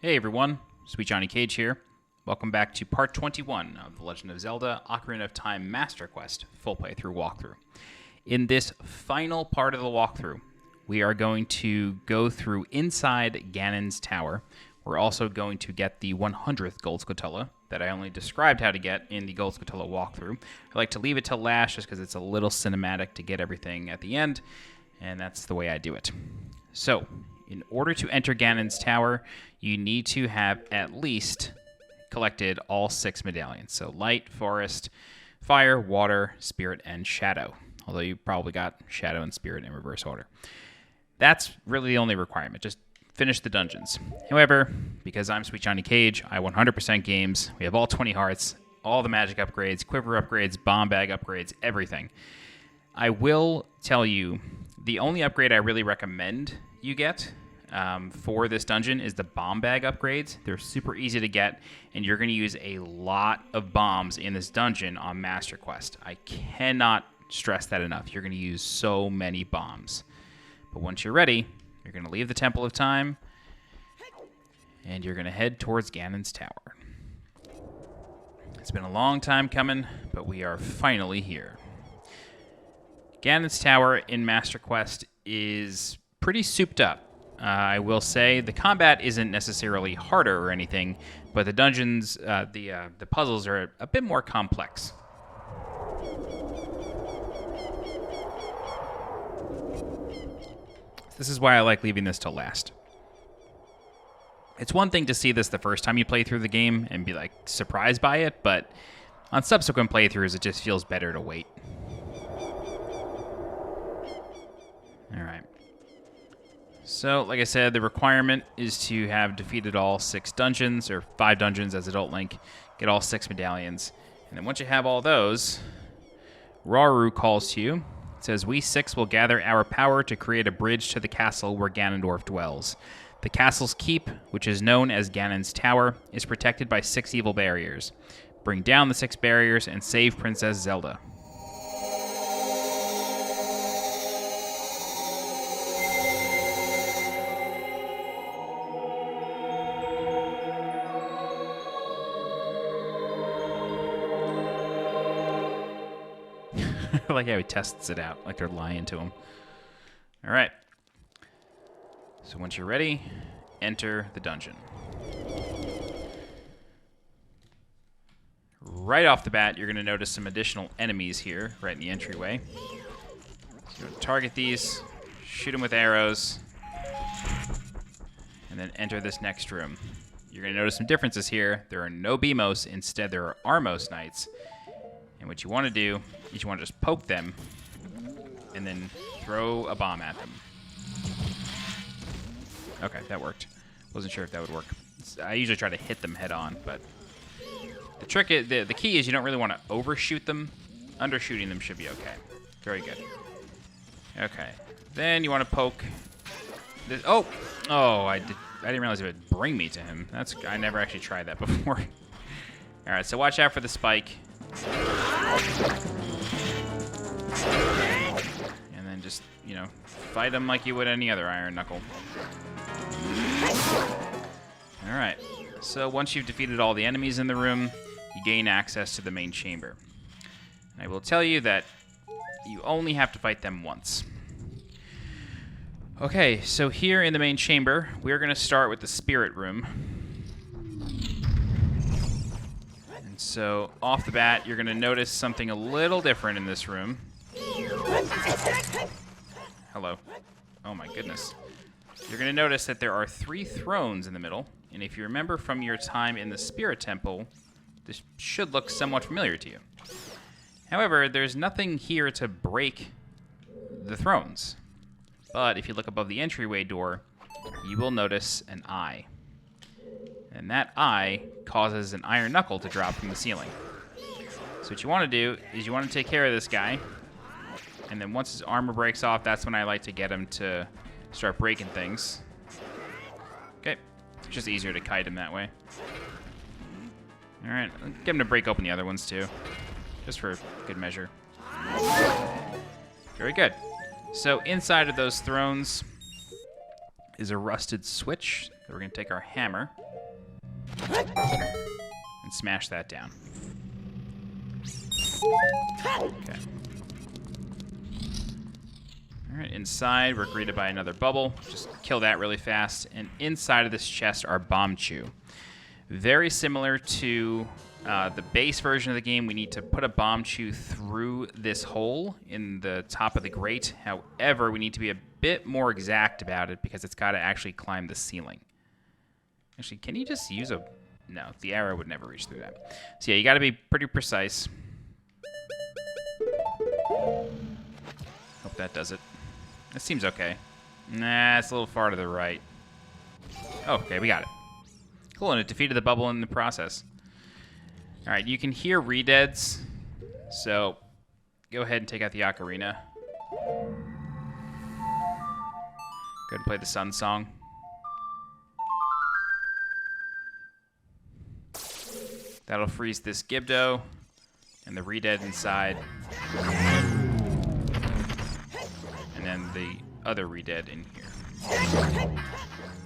Hey everyone, SweetJohnnyCage here. Welcome back to part 21 of The Legend of Zelda Ocarina of Time Master Quest full playthrough walkthrough. In this final part of the walkthrough, we are going to go through inside Ganon's tower. We're also going to get the 100th Gold Skulltula that I only described how to get in the Gold Skulltula walkthrough. I like to leave it till last just because it's a little cinematic to get everything at the end, and that's the way I do it. So, in order to enter Ganon's tower, you need to have at least collected all 6 medallions. So light, forest, fire, water, spirit, and shadow. Although you probably got shadow and spirit in reverse order. That's really the only requirement. Just finish the dungeons. However, because I'm SweetJohnnyCage, I 100% games. We have all 20 hearts, all the magic upgrades, quiver upgrades, bomb bag upgrades, everything. I will tell you, the only upgrade I really recommend you get for this dungeon is the bomb bag upgrades. They're super easy to get, and you're going to use a lot of bombs in this dungeon on Master Quest. I cannot stress that enough. You're going to use so many bombs. But once you're ready, you're going to leave the Temple of Time, and you're going to head towards Ganon's tower. It's been a long time coming, but we are finally here. Ganon's tower in Master Quest is pretty souped up. I will say the combat isn't necessarily harder or anything, but the dungeons, the puzzles are a bit more complex. This is why I like leaving this till last. It's one thing to see this the first time you play through the game and be like surprised by it, but on subsequent playthroughs it just feels better to wait. Alright. So, like I said, the requirement is to have defeated all 6 dungeons, or 5 dungeons as Adult Link, get all 6 medallions. And then once you have all those, Rauru calls to you. It says, "We 6 will gather our power to create a bridge to the castle where Ganondorf dwells. The castle's keep, which is known as Ganon's Tower, is protected by 6 evil barriers. Bring down the 6 barriers and save Princess Zelda." I like how he tests it out, like they're lying to him. All right. So once you're ready, enter the dungeon. Right off the bat, you're going to notice some additional enemies here, right in the entryway. So target these, shoot them with arrows, and then enter this next room. You're going to notice some differences here. There are no Beamos, instead there are Armos Knights. And what you want to do is you want to just poke them and then throw a bomb at them. Okay, that worked. Wasn't sure if that would work. I usually try to hit them head on, but the trick is, the key is you don't really want to overshoot them. Undershooting them should be okay. Very good. Okay. Then you want to poke this. Oh, I didn't realize it would bring me to him. I never actually tried that before. All right, so watch out for the spike. And then just, fight them like you would any other Iron Knuckle. Alright, so once you've defeated all the enemies in the room, you gain access to the main chamber. And I will tell you that you only have to fight them once. Okay, so here in the main chamber, we're going to start with the spirit room. So, off the bat, you're going to notice something a little different in this room. Hello. Oh my goodness. You're going to notice that there are 3 thrones in the middle, and if you remember from your time in the Spirit Temple, this should look somewhat familiar to you. However, there's nothing here to break the thrones. But if you look above the entryway door, you will notice an eye. And that eye causes an iron knuckle to drop from the ceiling. So what you want to do is you want to take care of this guy. And then once his armor breaks off, that's when I like to get him to start breaking things. Okay. It's just easier to kite him that way. Alright. Get him to break open the other ones too. Just for good measure. Very good. So inside of those thrones is a rusted switch we're going to take our hammer and smash that down. Okay. Alright, inside we're greeted by another bubble. Just kill that really fast. And inside of this chest are bomb chew. Very similar to the base version of the game, we need to put a bomb chew through this hole in the top of the grate. However, we need to be a bit more exact about it because it's got to actually climb the ceiling. Actually, can you just use a... No, the arrow would never reach through that. So yeah, you got to be pretty precise. Hope that does it. That seems okay. Nah, it's a little far to the right. Oh, okay, we got it. Cool, and it defeated the bubble in the process. All right, you can hear redeads, so go ahead and take out the ocarina. Go ahead and play the Sun Song. That'll freeze this Gibdo and the redead inside. And then the other redead in here.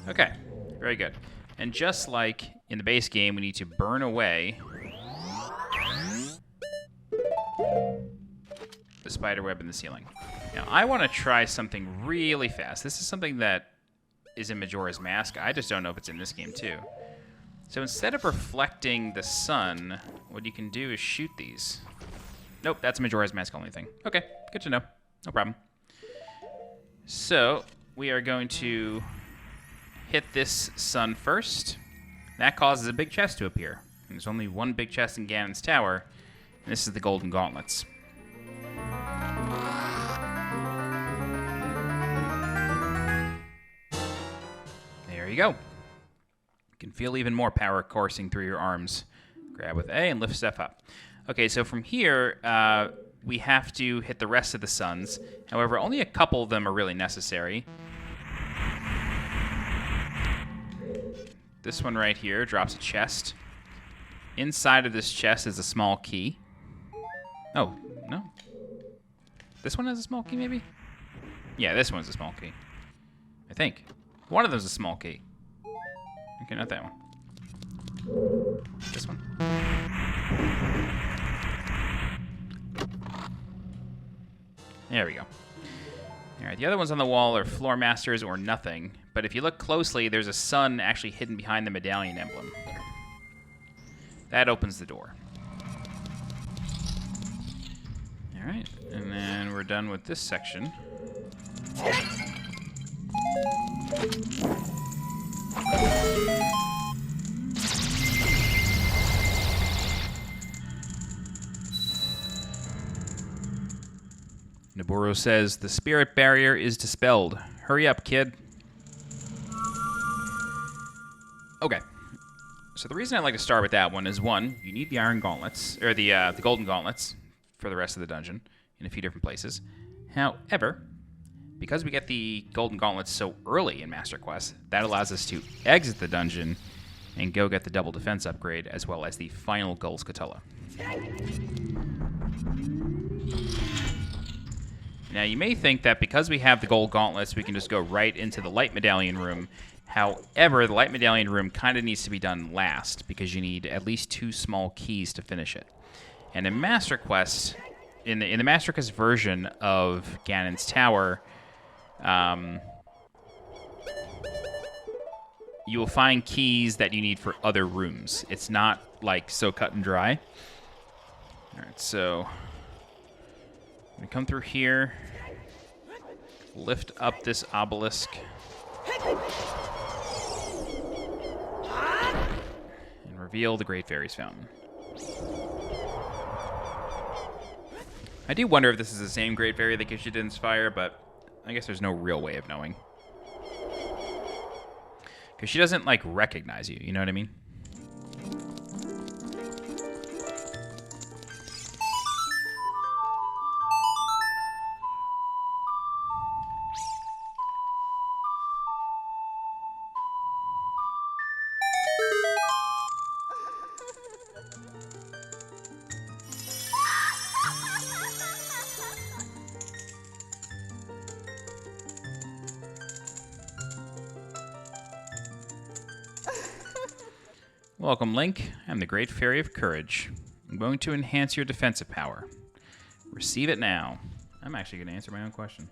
Okay, very good. And just like in the base game, we need to burn away the spider web in the ceiling. Now, I want to try something really fast. This is something that is in Majora's Mask. I just don't know if it's in this game, too. So instead of reflecting the sun, what you can do is shoot these. Nope, that's Majora's Mask only thing. Okay, good to know. No problem. So, we are going to hit this sun first. That causes a big chest to appear. And there's only one big chest in Ganon's tower, and this is the Golden Gauntlets. There you go. You can feel even more power coursing through your arms. Grab with A and lift stuff up. Okay, so from here, we have to hit the rest of the suns. However, only a couple of them are really necessary. This one right here drops a chest. Inside of this chest is a small key. Oh, no. This one has a small key, maybe? Yeah, this one's a small key. I think. One of them's a small key. Okay, not that one. This one. There we go. All right, the other ones on the wall are floor masters or nothing. But if you look closely, there's a sun actually hidden behind the medallion emblem. That opens the door. All right, and then we're done with this section. Naburo says, the spirit barrier is dispelled. Hurry up, kid. Okay. So the reason I like to start with that one is, one, you need the iron gauntlets, or the golden gauntlets for the rest of the dungeon in a few different places. However, because we get the golden gauntlets so early in Master Quest, that allows us to exit the dungeon and go get the double defense upgrade, as well as the final Skulltula. Now, you may think that because we have the gold gauntlets, we can just go right into the light medallion room. However, the light medallion room kind of needs to be done last, because you need at least 2 small keys to finish it. And in Master Quest, in the Master Quest version of Ganon's Tower, you will find keys that you need for other rooms. It's not, like, so cut and dry. All right, so we come through here, lift up this obelisk, and reveal the Great Fairy's Fountain. I do wonder if this is the same Great Fairy that gives you Din's Fire, but I guess there's no real way of knowing. Because she doesn't, like, recognize you, you know what I mean? Welcome, Link. I'm the Great Fairy of Courage. I'm going to enhance your defensive power. Receive it now. I'm actually going to answer my own question.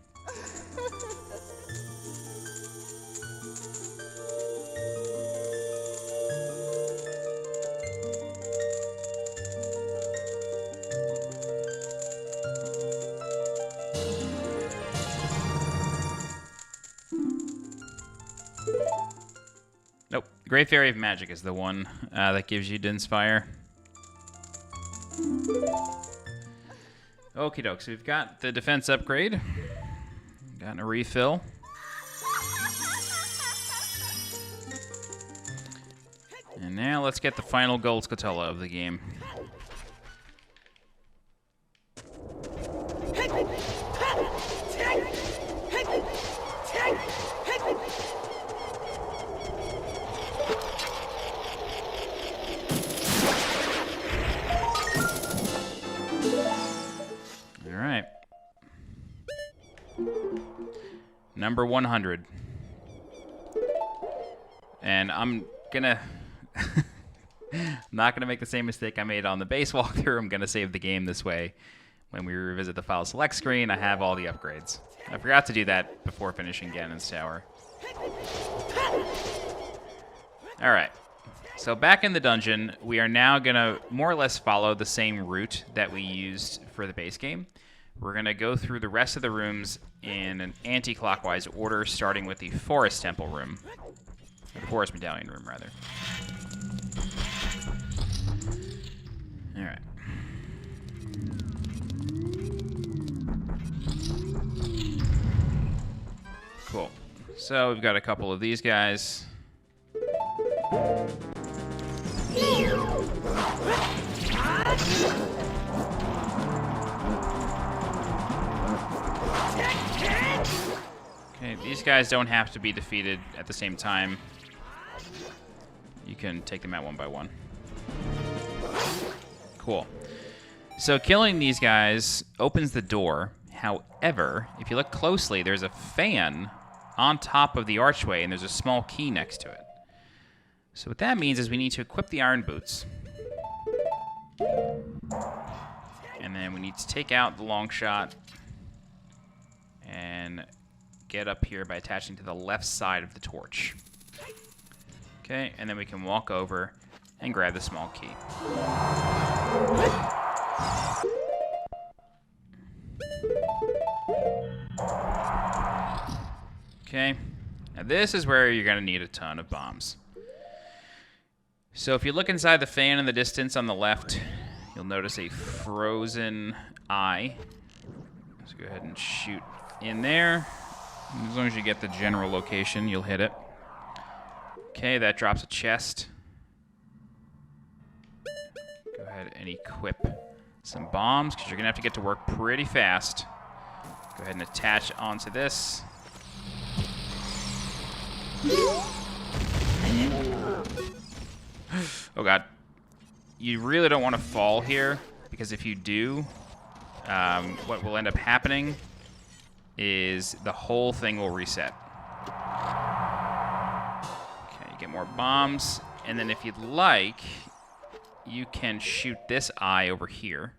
Nope. Great Fairy of Magic is the one that gives you to inspire. Okie doke, so we've got the defense upgrade. Gotten a refill. And now let's get the final gold Skulltula of the game. Number 100. And I'm gonna... not gonna make the same mistake I made on the base walkthrough. I'm gonna save the game this way. When we revisit the file select screen, I have all the upgrades. I forgot to do that before finishing Ganon's Tower. Alright. So back in the dungeon, we are now gonna more or less follow the same route that we used for the base game. We're going to go through the rest of the rooms in an anti-clockwise order, starting with the Forest Temple Room. Or the Forest Medallion Room, rather. Alright. Cool. So we've got a couple of these guys. Okay, these guys don't have to be defeated at the same time. You can take them out one by one. Cool. So killing these guys opens the door. However, if you look closely, there's a fan on top of the archway, and there's a small key next to it. So what that means is we need to equip the iron boots. And then we need to take out the long shot and get up here by attaching to the left side of the torch. Okay, and then we can walk over and grab the small key. Okay, now this is where you're going to need a ton of bombs. So if you look inside the fan in the distance on the left, you'll notice a frozen eye. Let's go ahead and shoot in there. As long as you get the general location, you'll hit it. Okay, that drops a chest. Go ahead and equip some bombs, because you're going to have to get to work pretty fast. Go ahead and attach onto this. Oh god. You really don't want to fall here, because if you do, what will end up happening is the whole thing will reset. Okay, you get more bombs, and then if you'd like, you can shoot this eye over here.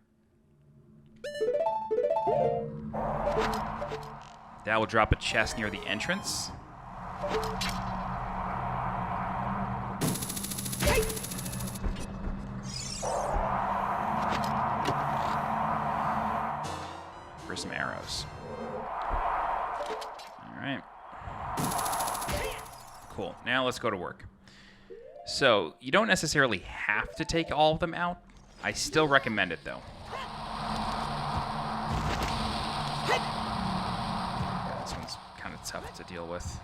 That will drop a chest near the entrance. For some arrows. Alright. Cool. Now let's go to work. So, you don't necessarily have to take all of them out. I still recommend it, though. Yeah, this one's kind of tough to deal with.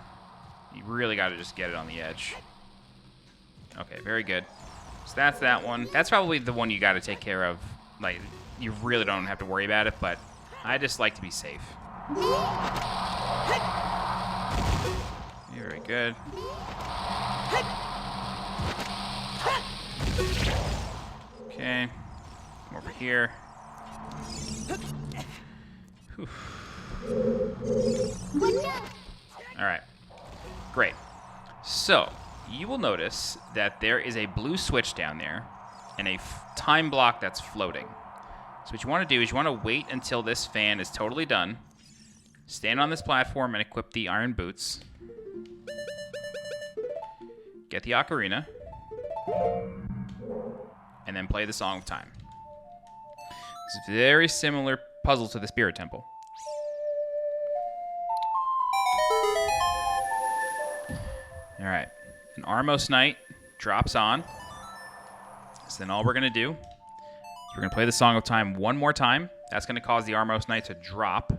You really got to just get it on the edge. Okay, very good. So that's that one. That's probably the one you got to take care of. Like, you really don't have to worry about it, but I just like to be safe. Very good. Okay. Come over here. Alright. Great. So, you will notice that there is a blue switch down there and a time block that's floating. So what you want to do is you want to wait until this fan is totally done. Stand on this platform and equip the iron boots. Get the ocarina. And then play the Song of Time. It's a very similar puzzle to the Spirit Temple. Alright. An Armos Knight drops on. So then all we're going to do is we're going to play the Song of Time one more time. That's going to cause the Armos Knight to drop.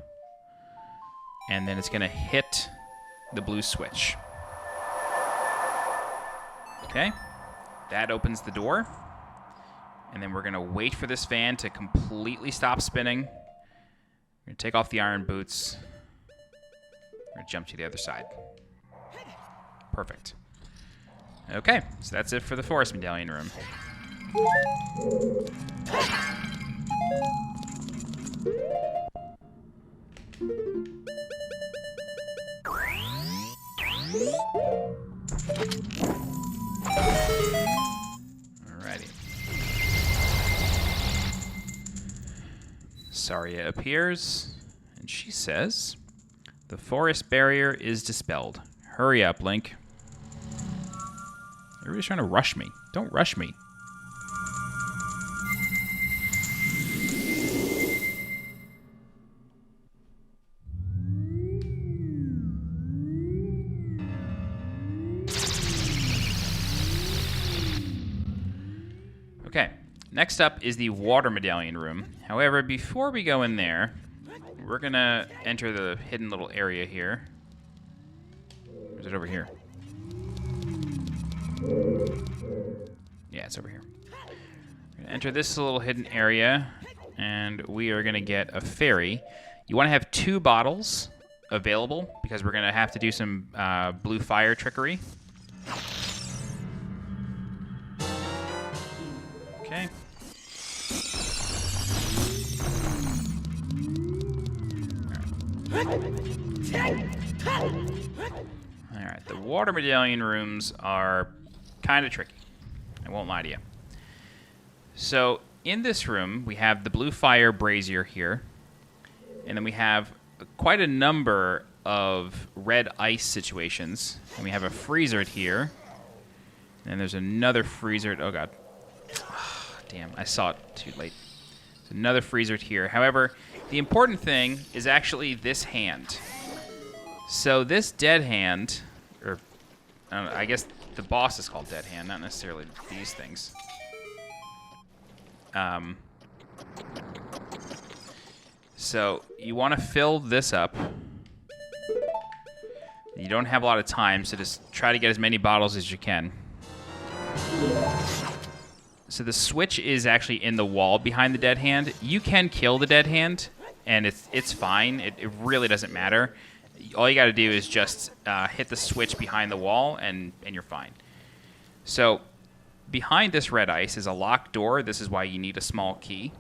And then it's going to hit the blue switch. Okay. That opens the door. And then we're going to wait for this fan to completely stop spinning. We're going to take off the iron boots. We're going to jump to the other side. Perfect. Okay, so that's it for the Forest Medallion Room. Alrighty. Saria appears, and she says, "The forest barrier is dispelled. Hurry up, Link." Everybody's trying to rush me. Don't rush me. Okay, next up is the Water Medallion Room. However, before we go in there, we're going to enter the hidden little area here. Or is it over here? Yeah, it's over here. We're going to enter this little hidden area, and we are going to get a fairy. You want to have 2 bottles available, because we're going to have to do some blue fire trickery. Okay. Alright, the Water Medallion Rooms are kind of tricky. I won't lie to you. So, in this room, we have the blue fire brazier here. And then we have quite a number of red ice situations. And we have a freezer here. And there's another freezer. Oh, God. Damn, I saw it too late. There's another freezer here. However, the important thing is actually this hand. So this dead hand, or I don't know, I guess the boss is called Dead Hand, not necessarily these things. So you want to fill this up. You don't have a lot of time, so just try to get as many bottles as you can. So the switch is actually in the wall behind the dead hand. You can kill the dead hand, and it's fine. It really doesn't matter. All you got to do is just hit the switch behind the wall, and you're fine. So behind this red ice is a locked door. This is why you need a small key.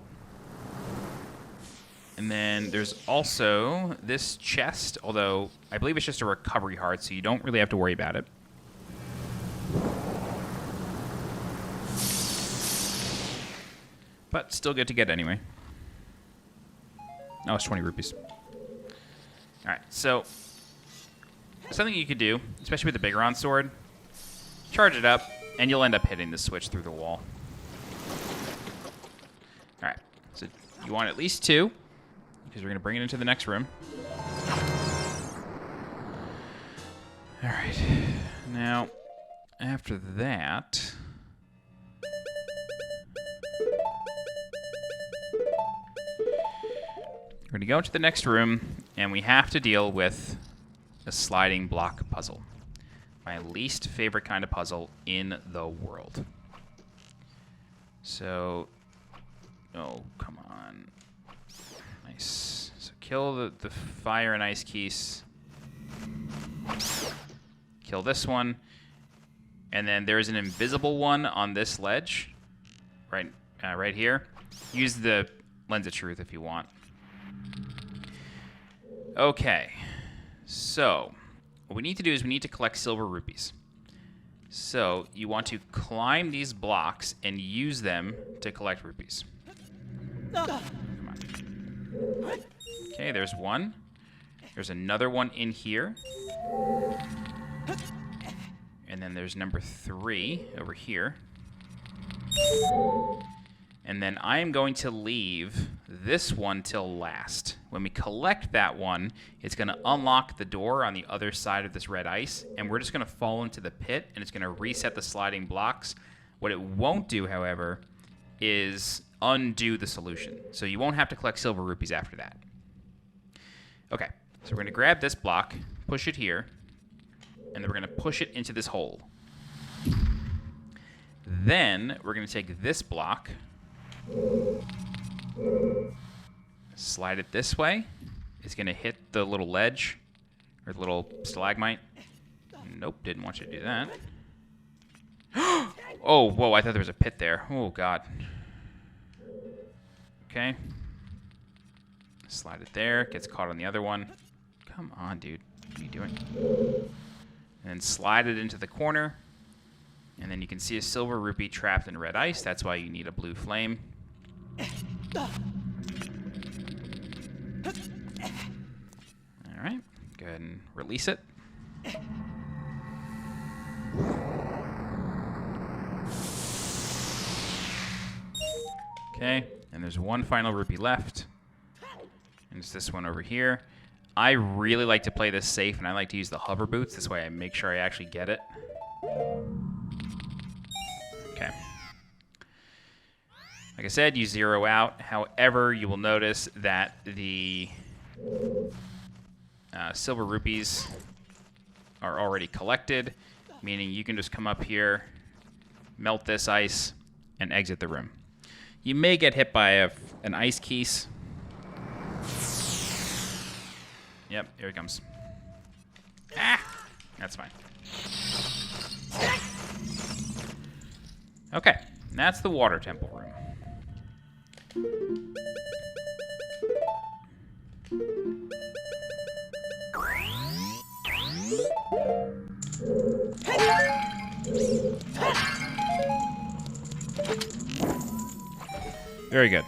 And then there's also this chest, although I believe it's just a recovery heart, so you don't really have to worry about it. But still good to get anyway. Oh, it's 20 rupees. Alright, so something you could do, especially with the Bigoron sword, charge it up, and you'll end up hitting the switch through the wall. Alright, so you want at least 2, because we're going to bring it into the next room. Alright, now, after that... we're going to go into the next room, and we have to deal with a sliding block puzzle. My least favorite kind of puzzle in the world. So, oh, come on. Nice. So kill the fire and ice keys. Kill this one. And then there's an invisible one on this ledge. Right here. Use the Lens of Truth if you want. Okay, so what we need to do is we need to collect silver rupees. So you want to climb these blocks and use them to collect rupees. Come on. Okay, there's one. There's another one in here. And then there's number 3 over here. And then I am going to leave this one till last. When we collect that one, it's going to unlock the door on the other side of this red ice, and we're just going to fall into the pit, and it's going to reset the sliding blocks. What it won't do, however, is undo the solution. So you won't have to collect silver rupees after that. Okay, so we're going to grab this block, push it here, and then we're going to push it into this hole. Then we're going to take this block, slide it this way. It's going to hit the little ledge, or the little stalagmite. Nope, didn't want you to do that. Oh, whoa, I thought there was a pit there. Oh, God. Okay. Slide it there. Gets caught on the other one. Come on, dude. What are you doing? And then slide it into the corner. And then you can see a silver rupee trapped in red ice. That's why you need a blue flame. All right. Go ahead and release it. Okay. And there's one final rupee left. And it's this one over here. I really like to play this safe, and I like to use the hover boots. This way I make sure I actually get it. Okay. Like I said, you zero out. However, you will notice that the silver rupees are already collected, meaning you can just come up here, melt this ice, and exit the room. You may get hit by an ice keys. Yep, here it comes. Ah! That's fine. Okay, that's the water temple room. Very good.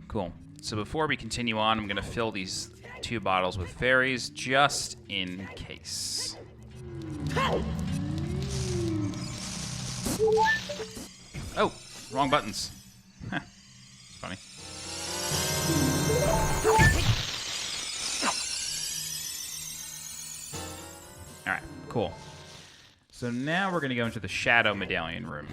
Cool. So before we continue on, I'm going to fill these 2 bottles with fairies just in case. Oh, wrong buttons. Huh. It's funny. All right, cool. So now we're going to go into the Shadow Medallion Room.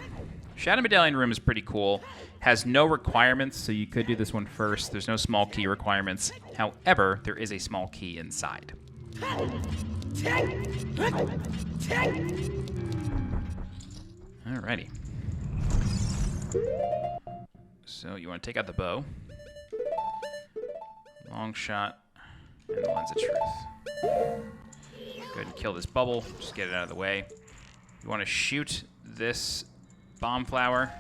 Shadow Medallion Room is pretty cool. Has no requirements, so you could do this one first. There's no small key requirements. However, there is a small key inside. Alrighty. So you want to take out the bow, long shot, and the lens of truth. Go ahead and kill this bubble. Just get it out of the way. You want to shoot this bomb flower.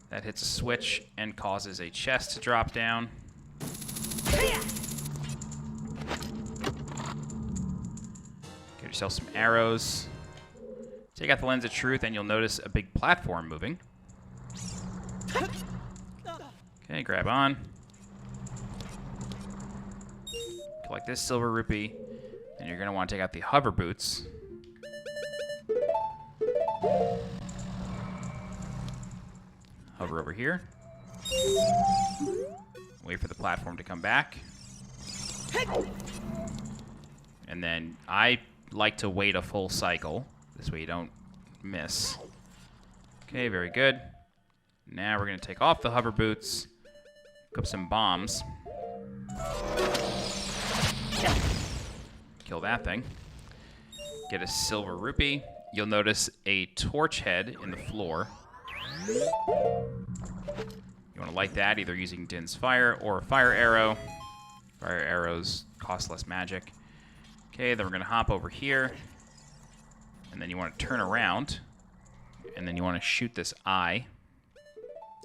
That hits a switch and causes a chest to drop down. Get yourself some arrows. Take out the lens of truth and you'll notice a big platform moving. Okay, grab on. Collect this silver rupee. And you're going to want to take out the hover boots. Hover over here. Wait for the platform to come back. And then I like to wait a full cycle. This way you don't miss. Okay, very good. Now we're going to take off the hover boots. Pick up some bombs. Kill that thing. Get a silver rupee. You'll notice a torch head in the floor. You want to light that either using Din's fire or a fire arrow. Fire arrows cost less magic. Okay, then we're going to hop over here. And then you want to turn around. And then you want to shoot this eye.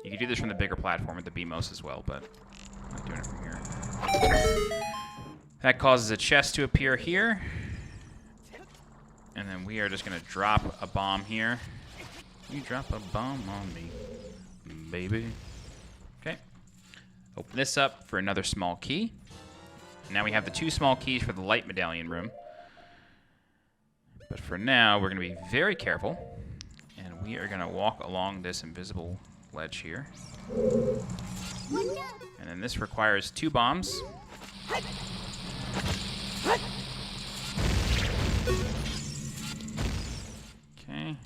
You can do this from the bigger platform with the BMOS as well, but I'm not doing it from here. That causes a chest to appear here. And then we are just going to drop a bomb here. You drop a bomb on me, baby. Okay. Open this up for another small key. Now we have the 2 small keys for the light medallion room. But for now, we're going to be very careful. And we are going to walk along this invisible ledge here. And then this requires 2 bombs. Okay.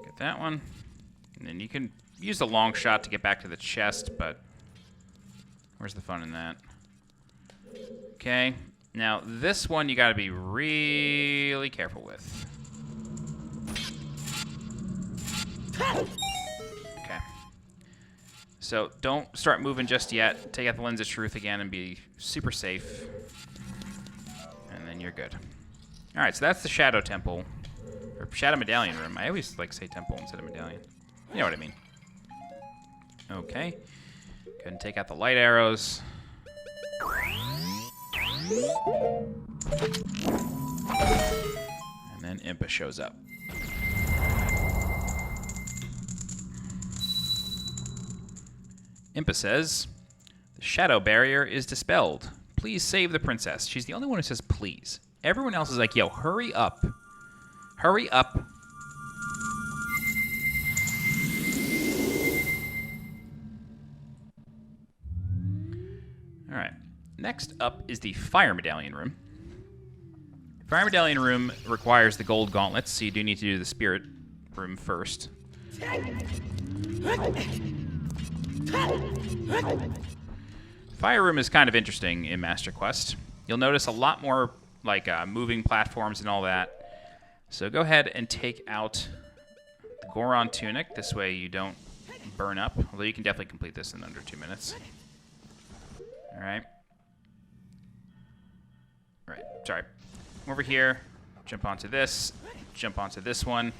Get that one. And then you can use the long shot to get back to the chest, but where's the fun in that? Okay. Now, this one you got to be really careful with. Okay. So don't start moving just yet. Take out the Lens of Truth again and be super safe. And then you're good. All right, so that's the Shadow Temple. Or Shadow Medallion Room. I always like to say temple instead of medallion. You know what I mean. Okay. Go ahead and take out the light arrows. And then Impa shows up. Impa says, "The shadow barrier is dispelled. Please save the princess." She's the only one who says please. Everyone else is like, yo, hurry up. Hurry up. All right. Next up is the Fire Medallion Room. Fire Medallion Room requires the gold gauntlets, so you do need to do the Spirit Room first. Fire Room is kind of interesting in Master Quest. You'll notice a lot more like moving platforms and all that. So go ahead and take out the Goron Tunic. This way you don't burn up. Although you can definitely complete this in under 2 minutes. All right. Right. Sorry. Over here. Jump onto this. Jump onto this one.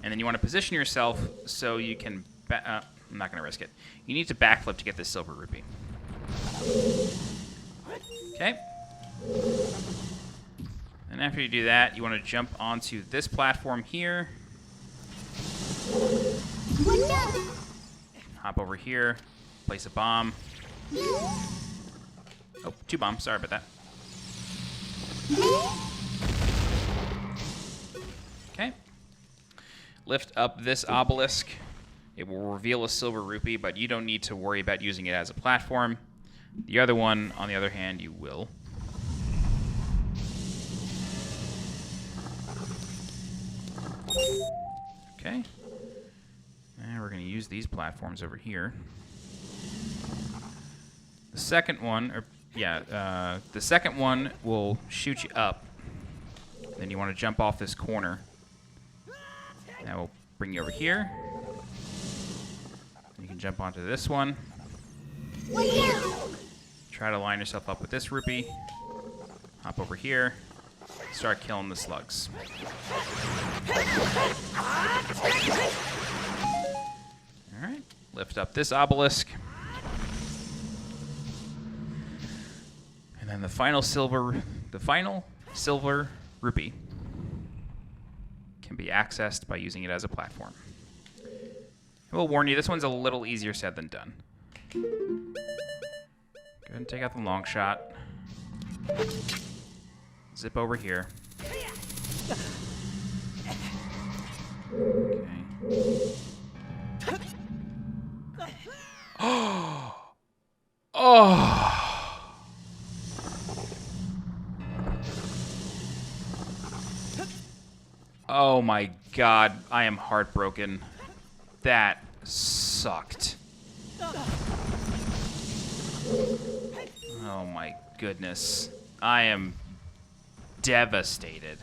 And then you want to position yourself so you can... I'm not going to risk it. You need to backflip to get this silver rupee. Okay. And after you do that, you want to jump onto this platform here. Hop over here. Place a bomb. Oh, 2 bombs. Sorry about that. Okay. Lift up this obelisk. It will reveal a silver rupee, but you don't need to worry about using it as a platform. The other one, on the other hand, you will. Okay. And we're going to use these platforms over here. The second one, the second one will shoot you up. Then you want to jump off this corner. That will bring you over here. You can jump onto this one. Try to line yourself up with this rupee. Hop over here. Start killing the slugs. Alright. Lift up this obelisk. And then the final silver rupee can be accessed by using it as a platform. I will warn you, this one's a little easier said than done. Go ahead and take out the long shot. Zip over here. Okay. Oh! Oh my god, I am heartbroken. That sucked. Oh my goodness. I am devastated.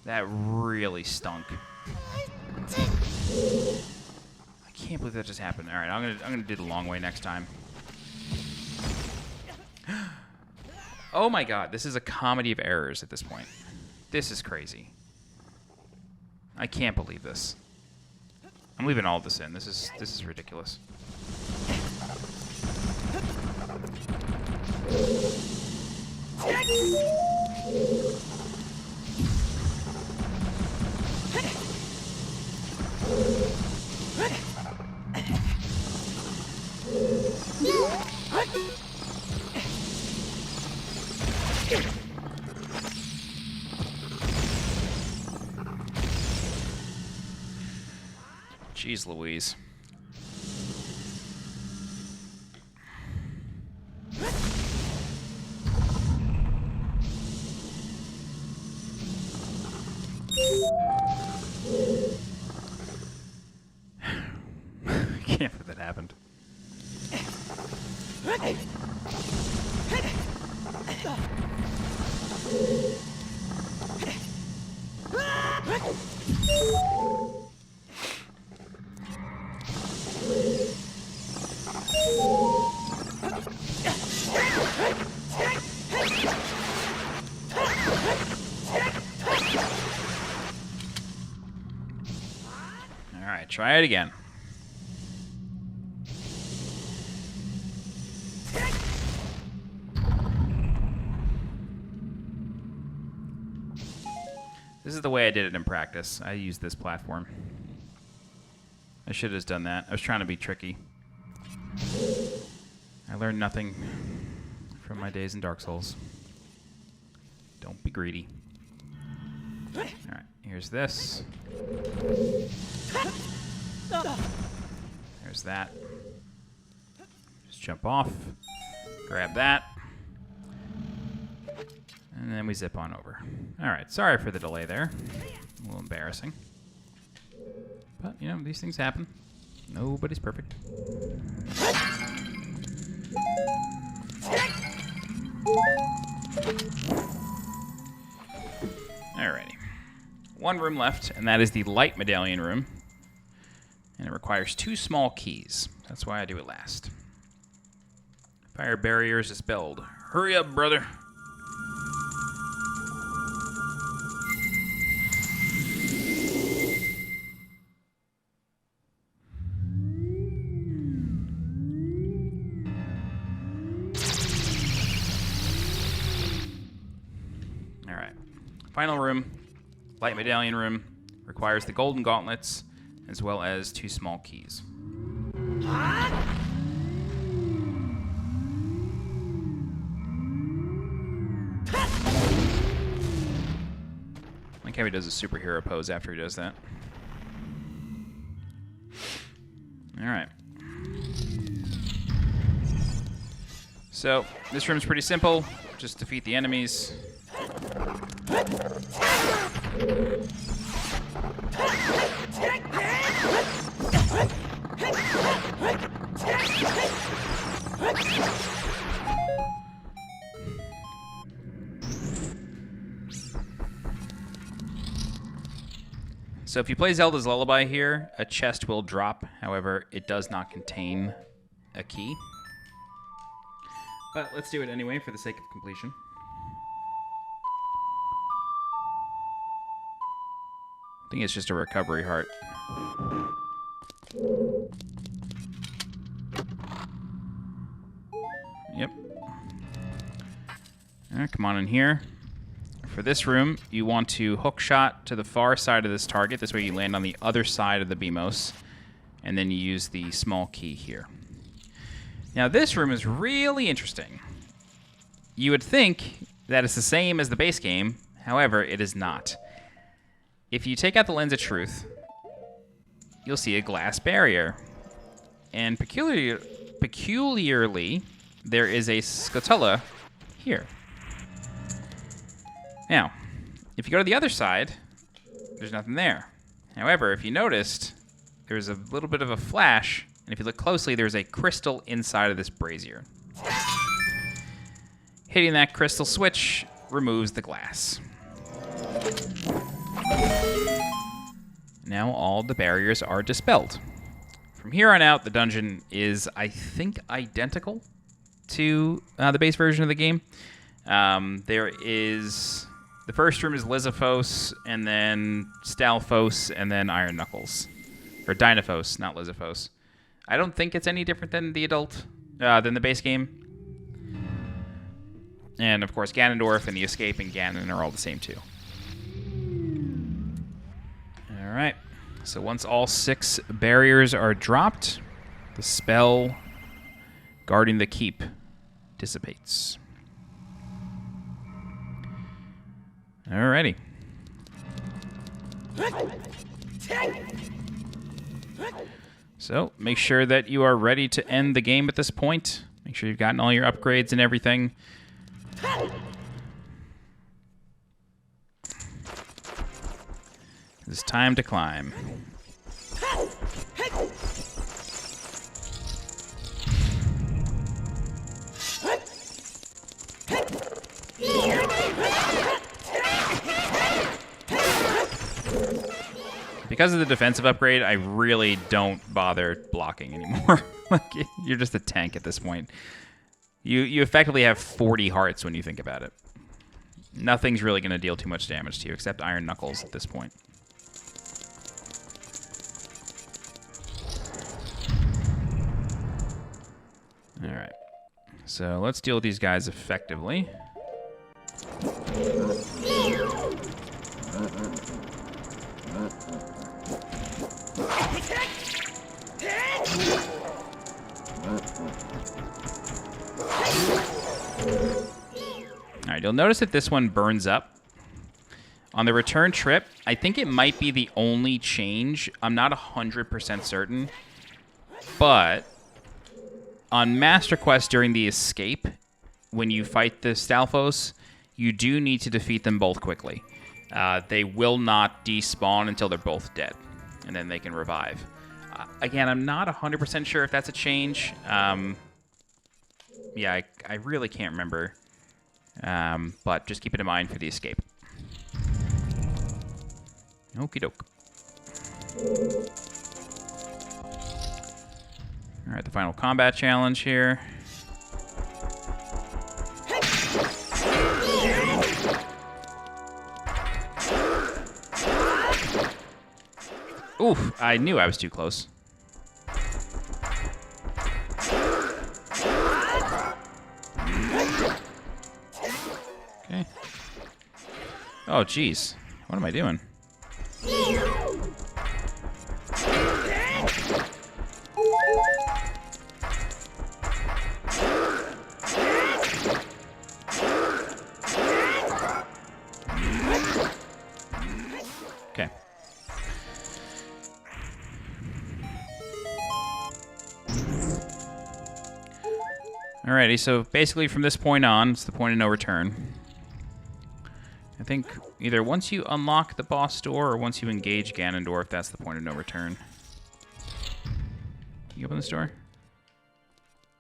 That really stunk. I can't believe that just happened. All right, I'm gonna do the long way next time. Oh my god, this is a comedy of errors at this point. This is crazy. I can't believe this. I'm leaving all of this in. This is ridiculous. Jeez Louise. I can't believe that happened. All right, try it again. This is the way I did it in practice. I used this platform. I should have just done that. I was trying to be tricky. I learned nothing from my days in Dark Souls. Don't be greedy. Alright, here's this. There's that. Just jump off. Grab that. And then we zip on over. Alright, sorry for the delay there. A little embarrassing. But, you know, these things happen. Nobody's perfect. Alrighty. One room left, and that is the light medallion room. And it requires 2 small keys. That's why I do it last. Fire barriers dispelled. Hurry up, brother. Final room, light medallion room, requires the golden gauntlets, as well as 2 small keys. I like how he does a superhero pose after he does that. Alright. So, this room's pretty simple. Just defeat the enemies. So if you play Zelda's Lullaby here, a chest will drop. However, it does not contain a key. But let's do it anyway for the sake of completion. I think it's just a recovery heart. Yep. Alright, come on in here. For this room, you want to hook shot to the far side of this target. This way you land on the other side of the BMOS. And then you use the small key here. Now this room is really interesting. You would think that it's the same as the base game. However, it is not. If you take out the lens of truth, you'll see a glass barrier. And peculiarly, there is a Skulltula here. Now, if you go to the other side, there's nothing there. However, if you noticed, there's a little bit of a flash, and if you look closely, there's a crystal inside of this brazier. Hitting that crystal switch removes the glass. Now all the barriers are dispelled. From here on out, the dungeon is, I think, identical to the base version of the game. There is... The first room is Lizafos, and then Stalfos, and then Iron Knuckles. Or Dynaphos, not Lizafos. I don't think it's any different than than the base game. And, of course, Ganondorf and the Escape and Ganon are all the same, too. Alright. So once all 6 barriers are dropped, the spell guarding the keep dissipates. Alrighty. So, make sure that you are ready to end the game at this point. Make sure you've gotten all your upgrades and everything. It's time to climb. Because of the defensive upgrade, I really don't bother blocking anymore. Like, you're just a tank at this point. You effectively have 40 hearts when you think about it. Nothing's really going to deal too much damage to you, except Iron Knuckles at this point. Alright. So let's deal with these guys effectively. Alright, you'll notice that this one burns up. On the return trip, I think it might be the only change. I'm not 100% certain. But on Master Quest during the escape, when you fight the Stalfos, you do need to defeat them both quickly. They will not despawn until they're both dead, and then they can revive. Again, I'm not 100% sure if that's a change. Yeah, I really can't remember. But just keep it in mind for the escape. Okie doke. Alright, the final combat challenge here. Oof, I knew I was too close. Okay. Oh, jeez. What am I doing? Okay. Alrighty, so basically from this point on, it's the point of no return. I think either once you unlock the boss door or once you engage Ganondorf, that's the point of no return. Can you open this door?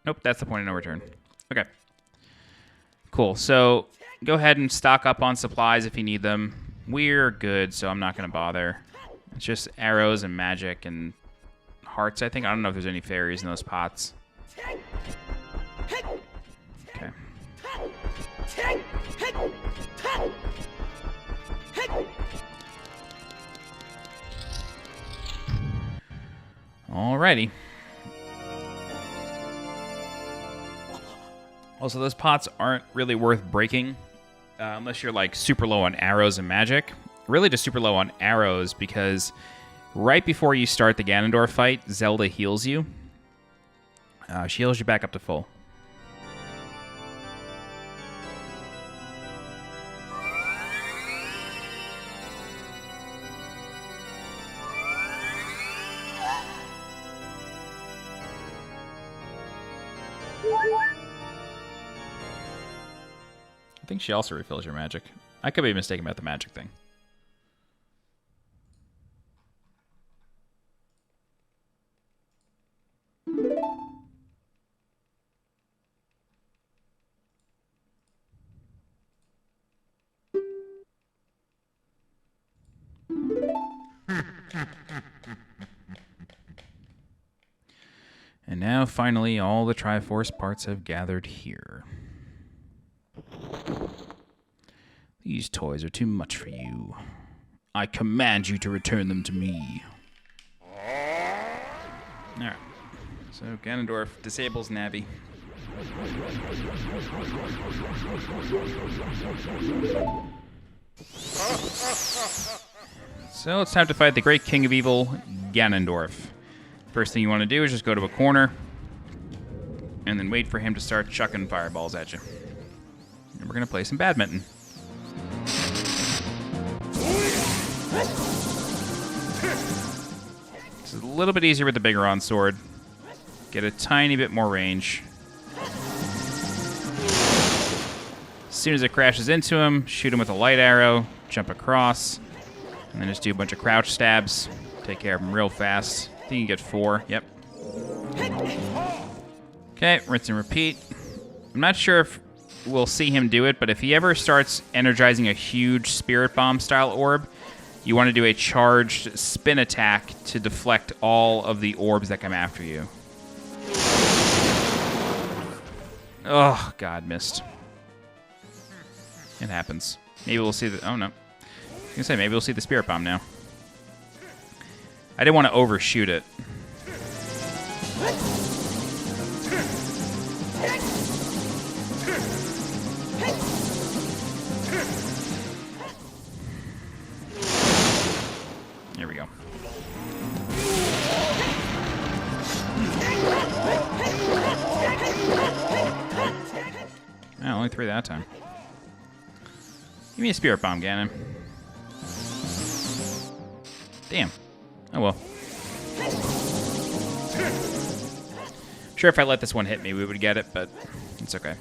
Nope, that's the point of no return. Okay. Cool, so go ahead and stock up on supplies if you need them. We're good, so I'm not going to bother. It's just arrows and magic and hearts, I think. I don't know if there's any fairies in those pots. Okay. Alrighty. Also, those pots aren't really worth breaking unless you're like super low on arrows and magic. Really just super low on arrows because right before you start the Ganondorf fight, Zelda heals you. She heals you back up to full. I think she also refills your magic. I could be mistaken about the magic thing. And now, finally, all the Triforce parts have gathered here. These toys are too much for you. I command you to return them to me. Alright. So, Ganondorf disables Navi. So, it's time to fight the great king of evil, Ganondorf. First thing you want to do is just go to a corner and then wait for him to start chucking fireballs at you. And we're going to play some badminton. This is a little bit easier with the Bigoron sword. Get a tiny bit more range. As soon as it crashes into him, shoot him with a light arrow, jump across, and then just do a bunch of crouch stabs. Take care of him real fast. I think you get 4. Yep. Okay, rinse and repeat. I'm not sure if we'll see him do it, but if he ever starts energizing a huge Spirit Bomb style orb, you want to do a charged spin attack to deflect all of the orbs that come after you. Oh, God, missed. It happens. Maybe we'll see the... Oh, no. I was going to say, maybe we'll see the Spirit Bomb now. I didn't want to overshoot it. There we go. Oh, only 3 that time. Give me a Spirit Bomb, Ganon. Damn. Oh well. Sure, if I let this one hit me, we would get it, but it's okay.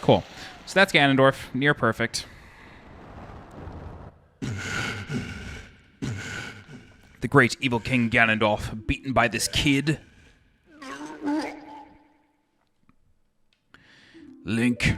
Cool. So that's Ganondorf. Near perfect. The great evil King Ganondorf, beaten by this kid. Link.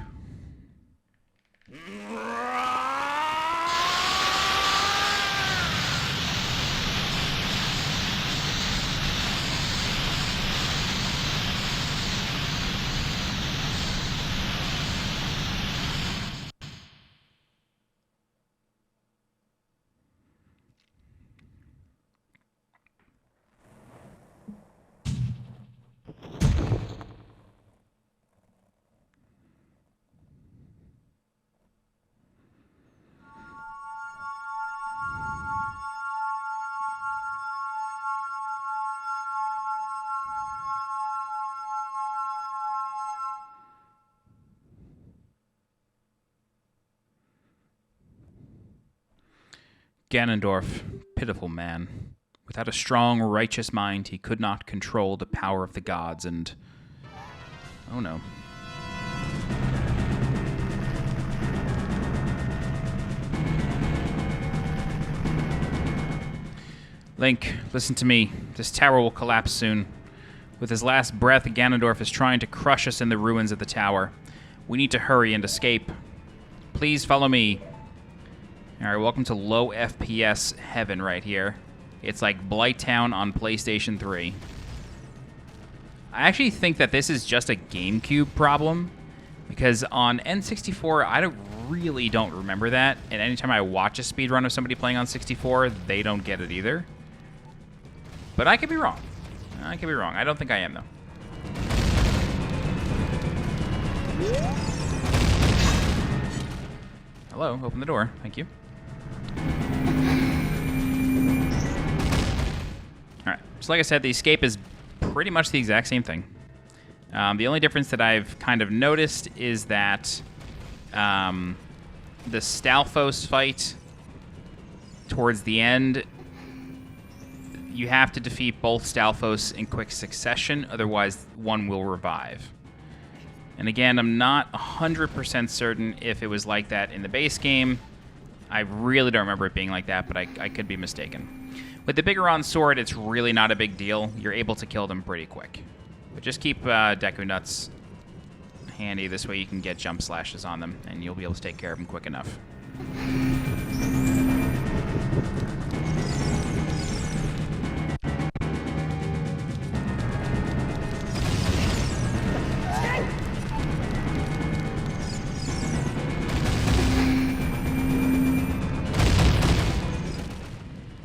Ganondorf, pitiful man. Without a strong, righteous mind, he could not control the power of the gods and... Oh no. Link, listen to me. This tower will collapse soon. With his last breath, Ganondorf is trying to crush us in the ruins of the tower. We need to hurry and escape. Please follow me. Alright, welcome to low FPS heaven right here. It's like Blighttown on PlayStation 3. I actually think that this is just a GameCube problem, because on N64, I really don't remember that, and anytime I watch a speedrun of somebody playing on 64, they don't get it either. But I could be wrong. I could be wrong. I don't think I am, though. Hello, open the door. Thank you. Alright, so like I said, the escape is pretty much the exact same thing. The only difference that I've kind of noticed is that the Stalfos fight towards the end, you have to defeat both Stalfos in quick succession, otherwise one will revive. And again, I'm not 100% certain if it was like that in the base game. I really don't remember it being like that, but I could be mistaken. With the Bigoron sword, it's really not a big deal. You're able to kill them pretty quick. But just keep Deku Nuts handy. This way you can get jump slashes on them, and you'll be able to take care of them quick enough.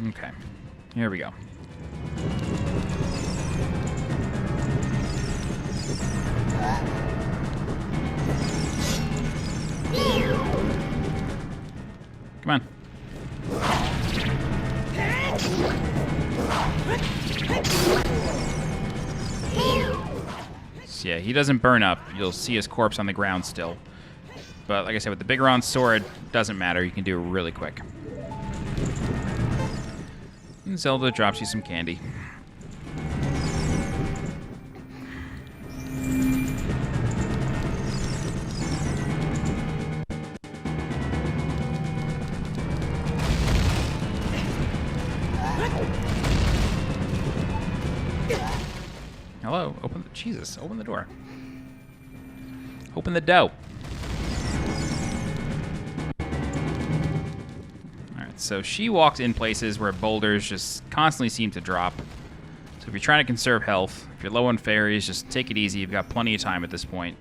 Okay, here we go. Come on. So yeah, he doesn't burn up. You'll see his corpse on the ground still. But like I said, with the Bigoron sword, doesn't matter. You can do it really quick. And Zelda drops you some candy. Hello, open the, Jesus, open the door. Open the dough. Alright, so she walks in places where boulders just constantly seem to drop. So if you're trying to conserve health, if you're low on fairies, just take it easy. You've got plenty of time at this point.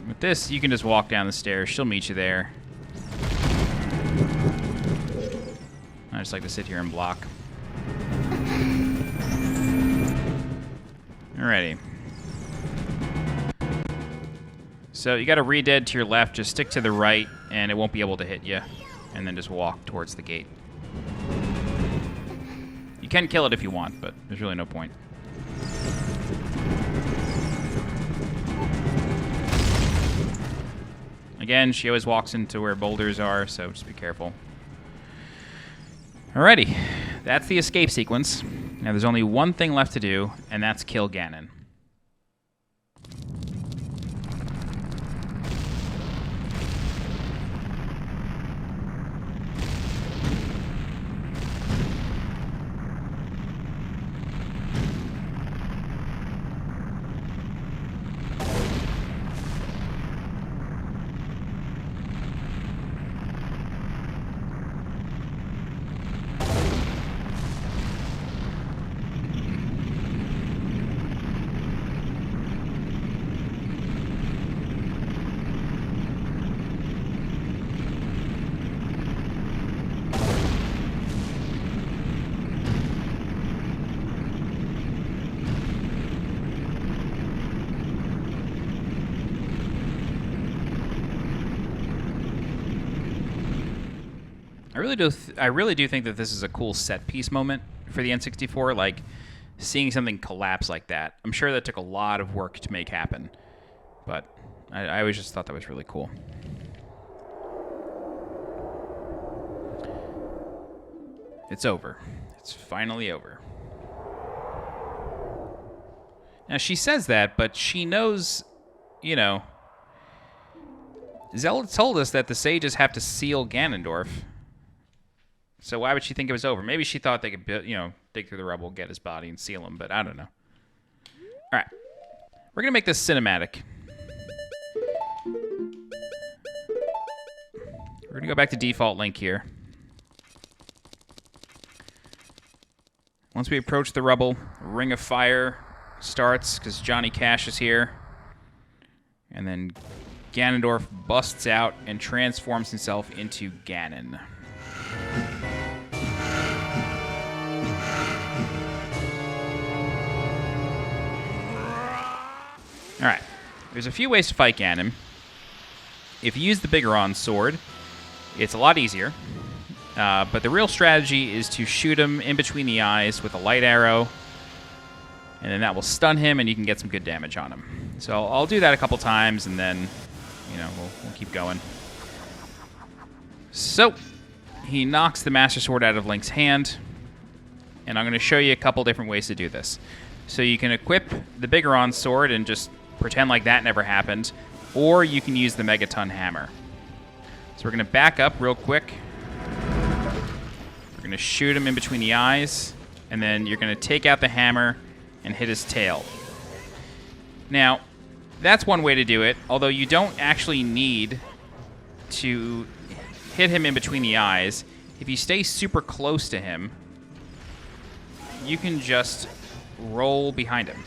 With this, you can just walk down the stairs. She'll meet you there. I just like to sit here and block. Alrighty. So you got a re-dead to your left. Just stick to the right, and it won't be able to hit you. And then just walk towards the gate. You can kill it if you want, but there's really no point. Again, she always walks into where boulders are, so just be careful. Alrighty, that's the escape sequence. Now there's only one thing left to do, and that's kill Ganon. I really do think that this is a cool set piece moment for the N64, like seeing something collapse like that. I'm sure that took a lot of work to make happen, but I always just thought that was really cool. It's over. It's finally over. Now she says that, but she knows, you know, Zelda told us that the sages have to seal Ganondorf. So why would she think it was over? Maybe she thought they could, you know, dig through the rubble, get his body, and seal him, but I don't know. All right. We're going to make this cinematic. We're going to go back to default Link here. Once we approach the rubble, Ring of Fire starts because Johnny Cash is here. And then Ganondorf busts out and transforms himself into Ganon. Alright, there's a few ways to fight Ganon. If you use the Bigoron sword, it's a lot easier. But the real strategy is to shoot him in between the eyes with a light arrow. And then that will stun him and you can get some good damage on him. So I'll do that a couple times and then, you know, we'll keep going. So, he knocks the Master Sword out of Link's hand. And I'm going to show you a couple different ways to do this. So you can equip the Bigoron sword and just pretend like that never happened, or you can use the Megaton Hammer. So we're going to back up real quick. We're going to shoot him in between the eyes, and then you're going to take out the hammer and hit his tail. Now, that's one way to do it, although you don't actually need to hit him in between the eyes. If you stay super close to him, you can just roll behind him.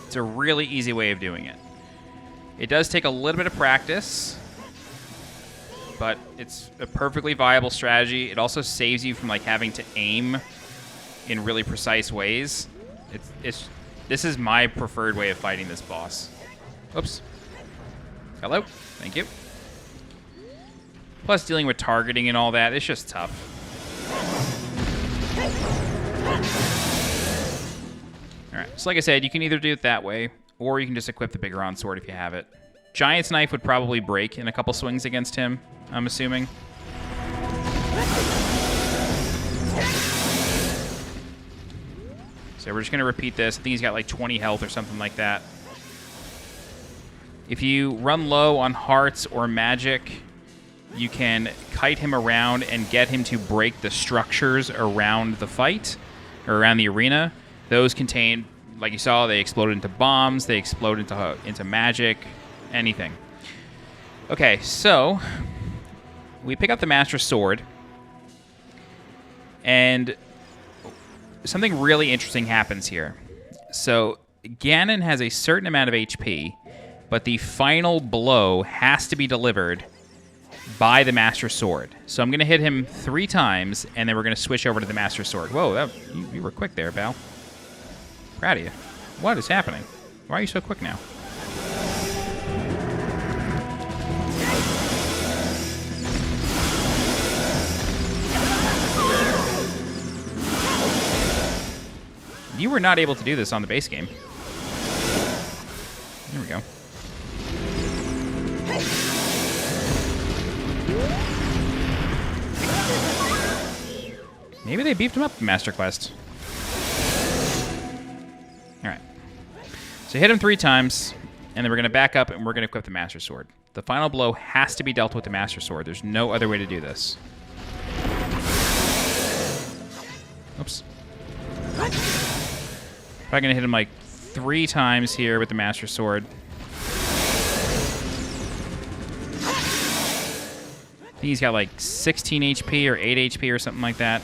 It's a really easy way of doing it. It does take a little bit of practice, but it's a perfectly viable strategy. It also saves you from like having to aim in really precise ways. This is my preferred way of fighting this boss. Oops. Hello. Thank you. Plus, dealing with targeting and all that, it's just tough. Alright, so like I said, you can either do it that way, or you can just equip the big Garon sword if you have it. Giant's Knife would probably break in a couple swings against him, I'm assuming. So we're just going to repeat this. I think he's got like 20 health or something like that. If you run low on hearts or magic, you can kite him around and get him to break the structures around the fight, or around the arena. Those contain, like you saw, they explode into bombs, they explode into magic, anything. Okay, so we pick up the Master Sword, and something really interesting happens here. So Ganon has a certain amount of HP, but the final blow has to be delivered by the Master Sword. So I'm going to hit him 3 times, and then we're going to switch over to the Master Sword. Whoa, you were quick there, pal. Proud of you. What is happening? Why are you so quick now? You were not able to do this on the base game. There we go. Maybe they beefed him up in Master Quest. Alright. So hit him 3 times, and then we're going to back up and we're going to equip the Master Sword. The final blow has to be dealt with the Master Sword. There's no other way to do this. Oops. Probably going to hit him like 3 times here with the Master Sword. I think he's got like 16 HP or 8 HP or something like that.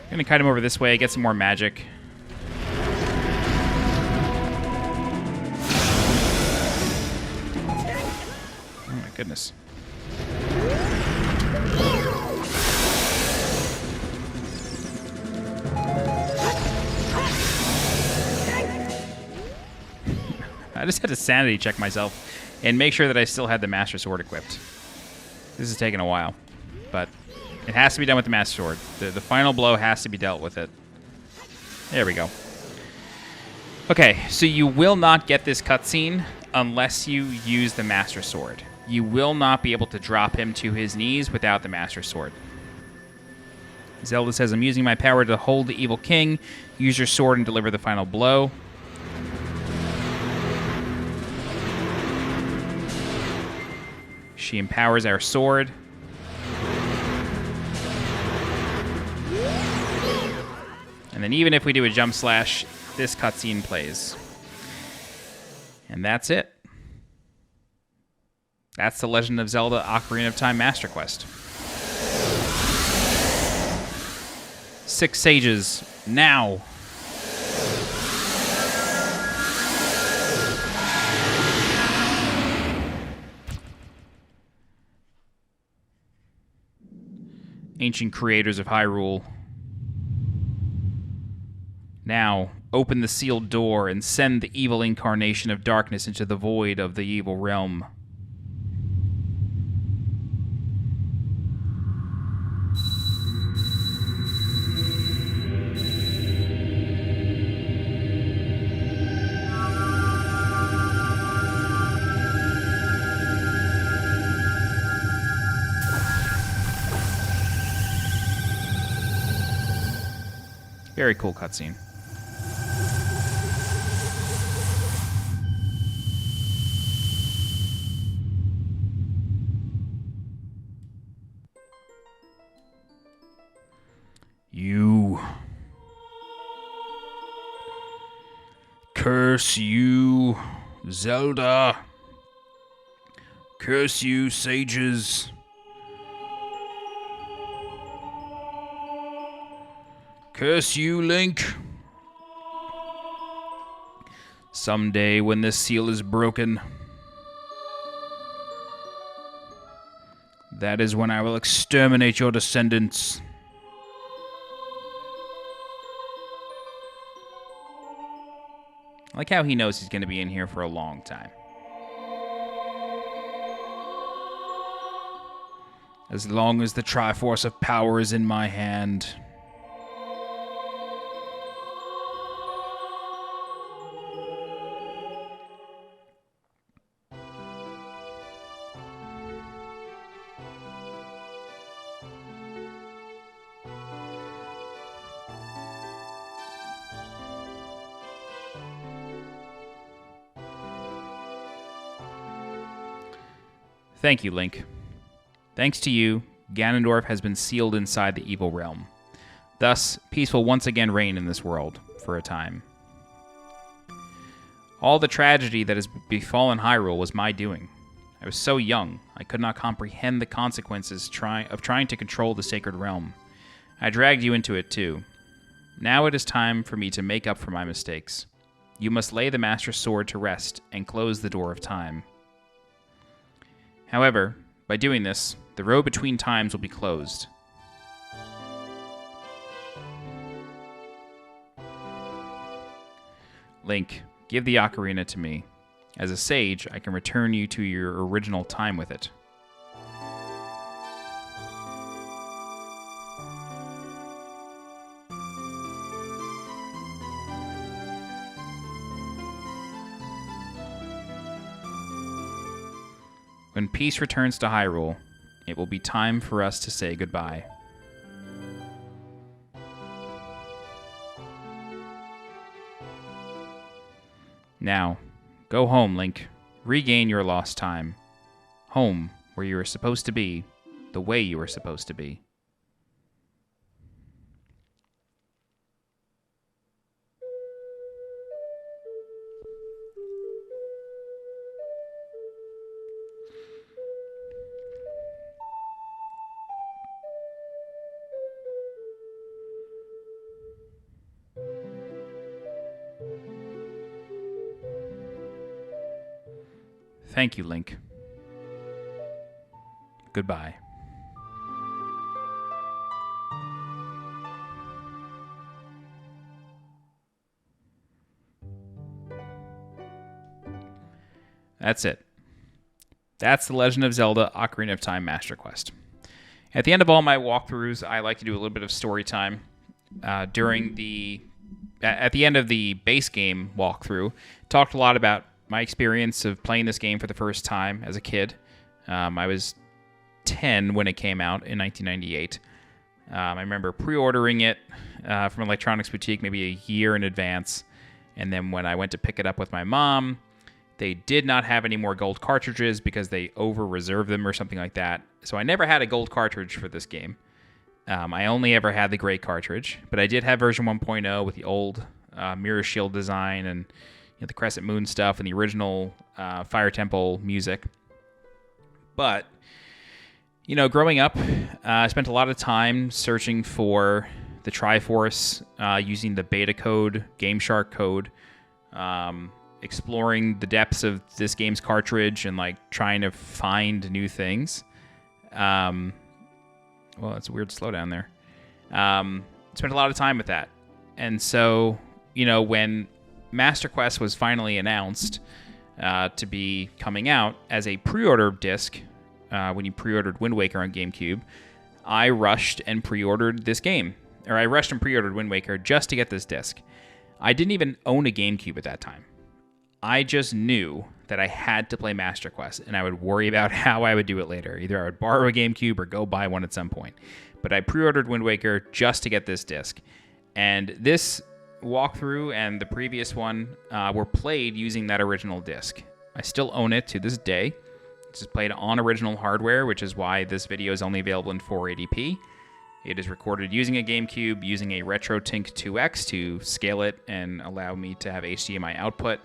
I'm gonna kite him over this way, get some more magic. Oh my goodness. I just had to sanity check myself and make sure that I still had the Master Sword equipped. This is taking a while, but it has to be done with the Master Sword. The final blow has to be dealt with it. There we go. Okay, so you will not get this cutscene unless you use the Master Sword. You will not be able to drop him to his knees without the Master Sword. Zelda says, I'm using my power to hold the evil king. Use your sword and deliver the final blow. She empowers our sword. And then even if we do a jump slash, this cutscene plays. And that's it. That's The Legend of Zelda Ocarina of Time Master Quest. 6 sages, now. Ancient creators of Hyrule. Now, open the sealed door and send the evil incarnation of darkness into the void of the evil realm. Very cool cutscene. You. Curse you, Zelda. Curse you, sages. Curse you, Link. Someday when this seal is broken, that is when I will exterminate your descendants. I like how he knows he's going to be in here for a long time. As long as the Triforce of Power is in my hand. Thank you, Link. Thanks to you, Ganondorf has been sealed inside the evil realm. Thus, peace will once again reign in this world, for a time. All the tragedy that has befallen Hyrule was my doing. I was so young, I could not comprehend the consequences of trying to control the sacred realm. I dragged you into it too. Now it is time for me to make up for my mistakes. You must lay the Master Sword to rest and close the door of time. However, by doing this, the road between times will be closed. Link, give the Ocarina to me. As a sage, I can return you to your original time with it. When peace returns to Hyrule, it will be time for us to say goodbye. Now, go home, Link. Regain your lost time. Home, where you are supposed to be, the way you are supposed to be. Thank you, Link. Goodbye. That's it. That's The Legend of Zelda Ocarina of Time Master Quest. At the end of all my walkthroughs, I like to do a little bit of story time. At the end of the base game walkthrough, talked a lot about my experience of playing this game for the first time as a kid. I was 10 when it came out in 1998. I remember pre-ordering it from an electronics boutique maybe a year in advance. And then when I went to pick it up with my mom, they did not have any more gold cartridges because they over-reserved them or something like that. So I never had a gold cartridge for this game. I only ever had the gray cartridge, but I did have version 1.0 with the old mirror shield design and the Crescent Moon stuff and the original Fire Temple music. But, growing up, I spent a lot of time searching for the Triforce, using the beta code, GameShark code, exploring the depths of this game's cartridge and trying to find new things. Well, that's a weird slowdown there. Spent a lot of time with that. And so, when Master Quest was finally announced to be coming out as a pre-order disc, when you pre-ordered Wind Waker on GameCube, I rushed and pre-ordered this game. Or I rushed and pre-ordered Wind Waker just to get this disc. I didn't even own a GameCube at that time. I just knew that I had to play Master Quest, and I would worry about how I would do it later. Either I would borrow a GameCube or go buy one at some point. But I pre-ordered Wind Waker just to get this disc. And this walkthrough and the previous one were played using that original disc. I still own it to this day. It's played on original hardware, which is why this video is only available in 480p. It is recorded using a GameCube, using a RetroTINK 2X to scale it and allow me to have HDMI output.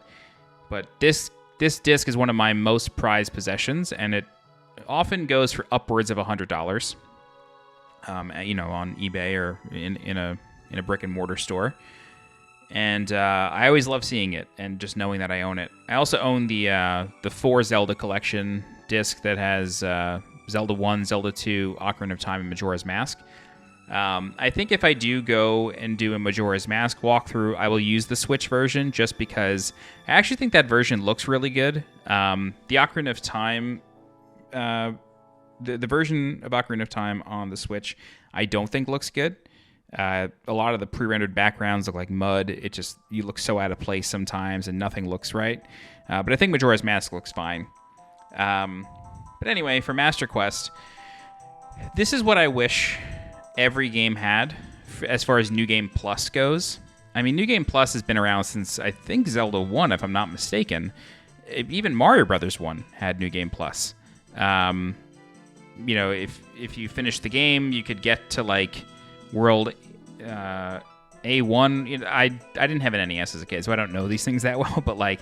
But this disc is one of my most prized possessions, and it often goes for upwards of $100, you know, on eBay or in a brick and mortar store. And I always love seeing it and just knowing that I own it. I also own the 4 Zelda collection disc that has Zelda 1, Zelda 2, Ocarina of Time, and Majora's Mask. I think if I do go and do a Majora's Mask walkthrough, I will use the Switch version just because I actually think that version looks really good. The Ocarina of Time, the version of Ocarina of Time on the Switch, I don't think looks good. A lot of the pre-rendered backgrounds look like mud. You look so out of place sometimes, and nothing looks right. But I think Majora's Mask looks fine. But anyway, for Master Quest, this is what I wish every game had as far as New Game Plus goes. I mean, New Game Plus has been around since, I think, Zelda 1, if I'm not mistaken. Even Mario Brothers 1 had New Game Plus. You know, if you finished the game, you could get to, like, World A1. You know, I didn't have an NES as a kid, so I don't know these things that well, but, like,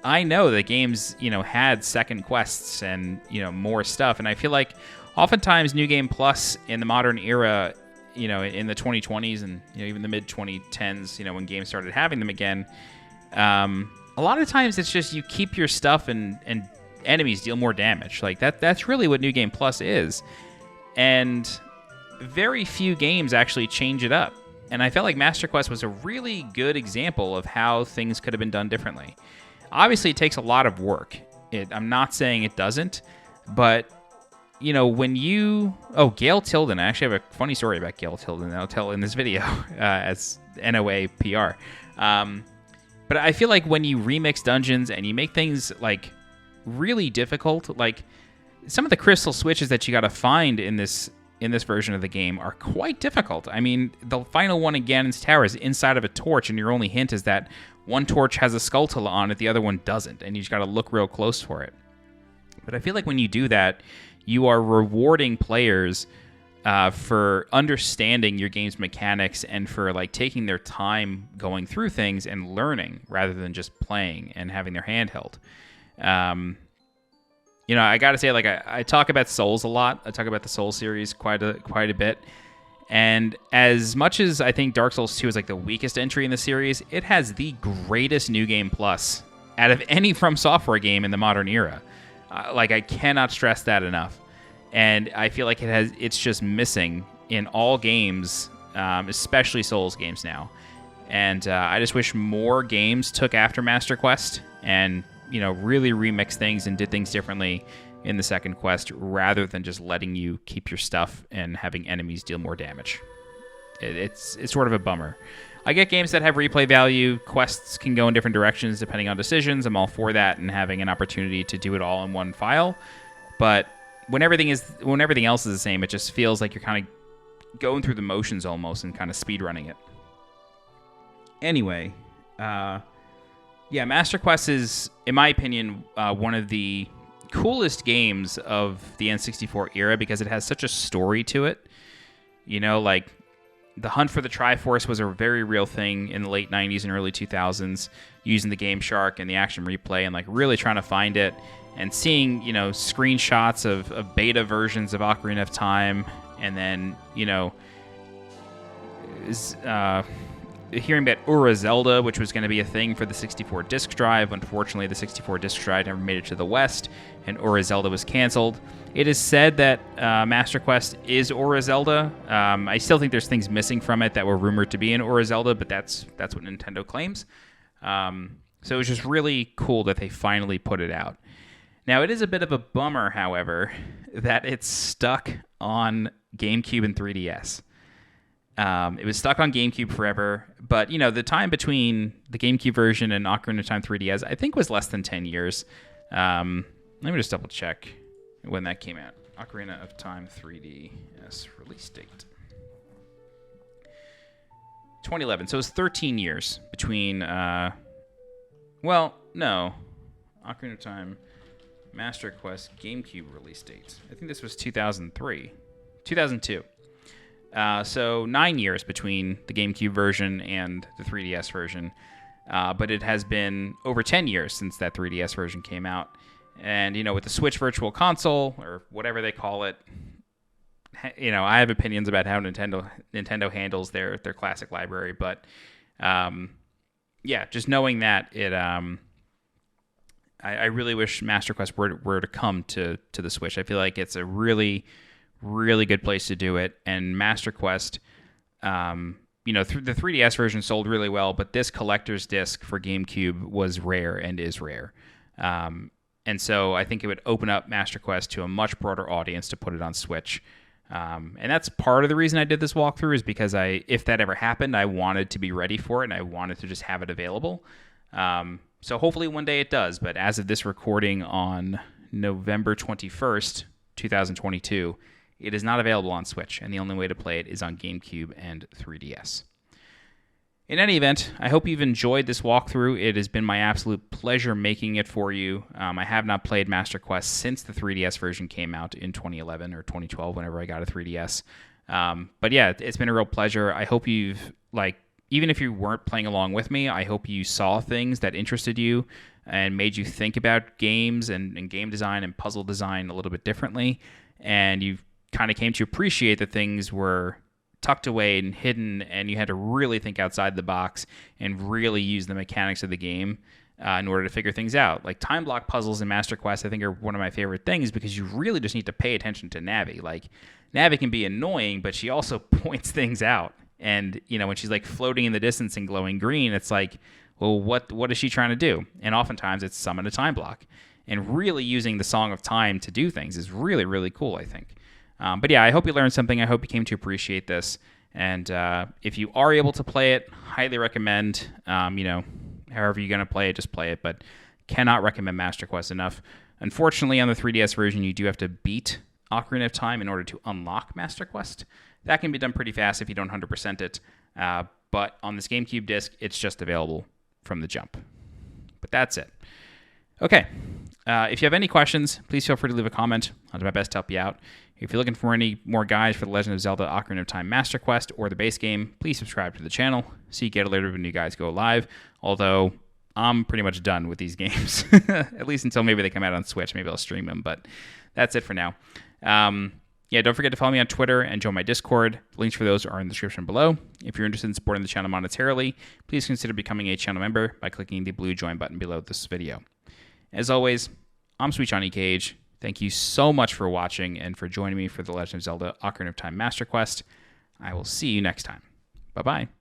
I know that games, you know, had second quests and, you know, more stuff, and I feel like oftentimes New Game Plus in the modern era, you know, in the 2020s and, you know, even the mid-2010s, you know, when games started having them again, a lot of times it's just you keep your stuff and enemies deal more damage. Like, that's really what New Game Plus is. And very few games actually change it up. And I felt like Master Quest was a really good example of how things could have been done differently. Obviously, it takes a lot of work. I'm not saying it doesn't, but, you know, when you... Oh, Gail Tilden. I actually have a funny story about Gail Tilden that I'll tell in this video as NOA PR. But I feel like when you remix dungeons and you make things, like, really difficult, like, some of the crystal switches that you got to find in this version of the game are quite difficult. I mean, the final one in Ganon's Tower is inside of a torch, and your only hint is that one torch has a Skulltula on it, the other one doesn't, and you just got to look real close for it. But I feel like when you do that, you are rewarding players for understanding your game's mechanics and for, like, taking their time going through things and learning rather than just playing and having their handheld. You know, I gotta say, like, I talk about Souls a lot. I talk about the Souls series quite a bit. And as much as I think Dark Souls 2 is, like, the weakest entry in the series, it has the greatest New Game Plus out of any From Software game in the modern era. Like, I cannot stress that enough. And I feel like it's just missing in all games, especially Souls games now. And I just wish more games took after Master Quest and, you know, really remixed things and did things differently in the second quest rather than just letting you keep your stuff and having enemies deal more damage. It's sort of a bummer. I get games that have replay value. Quests can go in different directions depending on decisions. I'm all for that and having an opportunity to do it all in one file. But when everything else is the same, it just feels like you're kind of going through the motions almost and kind of speedrunning it. Anyway, yeah, Master Quest is, in my opinion, one of the coolest games of the N64 era because it has such a story to it. You know, like, the hunt for the Triforce was a very real thing in the late 90s and early 2000s, using the Game Shark and the Action Replay and, like, really trying to find it and seeing, you know, screenshots of beta versions of Ocarina of Time, and then, you know, hearing about Ura Zelda, which was going to be a thing for the 64 disk drive. Unfortunately, the 64 disk drive never made it to the West, and Ura Zelda was canceled. It is said that Master Quest is Ura Zelda. I still think there's things missing from it that were rumored to be in Ura Zelda, but that's what Nintendo claims. So it was just really cool that they finally put it out. Now, it is a bit of a bummer, however, that it's stuck on GameCube and 3DS. It was stuck on GameCube forever, but, you know, the time between the GameCube version and Ocarina of Time 3DS, I think, was less than 10 years. Let me just double check when that came out. Ocarina of Time 3DS release date. 2011. So it was 13 years between, well, no. Ocarina of Time, Master Quest, GameCube release date. I think this was 2003. 2002. So 9 years between the GameCube version and the 3DS version. But it has been over 10 years since that 3DS version came out. And, you know, with the Switch Virtual Console, or whatever they call it, you know, I have opinions about how Nintendo handles their classic library. But, yeah, just knowing that, it I really wish Master Quest were to come to the Switch. I feel like it's a really, really good place to do it. And Master Quest, you know, the 3DS version sold really well, but this collector's disc for GameCube was rare and is rare. And so I think it would open up Master Quest to a much broader audience to put it on Switch. And that's part of the reason I did this walkthrough, is because if that ever happened, I wanted to be ready for it, and I wanted to just have it available. So hopefully one day it does, but as of this recording on November 21st, 2022, it is not available on Switch, and the only way to play it is on GameCube and 3DS. In any event, I hope you've enjoyed this walkthrough. It has been my absolute pleasure making it for you. I have not played Master Quest since the 3DS version came out in 2011 or 2012, whenever I got a 3DS. But yeah, it's been a real pleasure. I hope you've, even if you weren't playing along with me, I hope you saw things that interested you and made you think about games and game design and puzzle design a little bit differently. And you kind of came to appreciate that things were tucked away and hidden, and you had to really think outside the box and really use the mechanics of the game in order to figure things out. Like time block puzzles in Master Quest, I think, are one of my favorite things, because you really just need to pay attention to Navi. Like, Navi can be annoying, but she also points things out. And, you know, when she's like floating in the distance and glowing green, it's like, well, what is she trying to do? And oftentimes it's summon a time block. And really using the Song of Time to do things is really, really cool, I think. But yeah, I hope you learned something. I hope you came to appreciate this. And if you are able to play it, highly recommend, you know, however you're going to play it, just play it. But cannot recommend Master Quest enough. Unfortunately, on the 3DS version, you do have to beat Ocarina of Time in order to unlock Master Quest. That can be done pretty fast if you don't 100% it. But on this GameCube disc, it's just available from the jump. But that's it. Okay. If you have any questions, please feel free to leave a comment. I'll do my best to help you out. If you're looking for any more guides for The Legend of Zelda Ocarina of Time Master Quest or the base game, please subscribe to the channel so you get alerted when new guides go live. Although, I'm pretty much done with these games. At least until maybe they come out on Switch. Maybe I'll stream them, but that's it for now. Yeah, don't forget to follow me on Twitter and join my Discord. Links for those are in the description below. If you're interested in supporting the channel monetarily, please consider becoming a channel member by clicking the blue join button below this video. As always, I'm SweetJohnnyCage. Thank you so much for watching and for joining me for The Legend of Zelda Ocarina of Time Master Quest. I will see you next time. Bye-bye.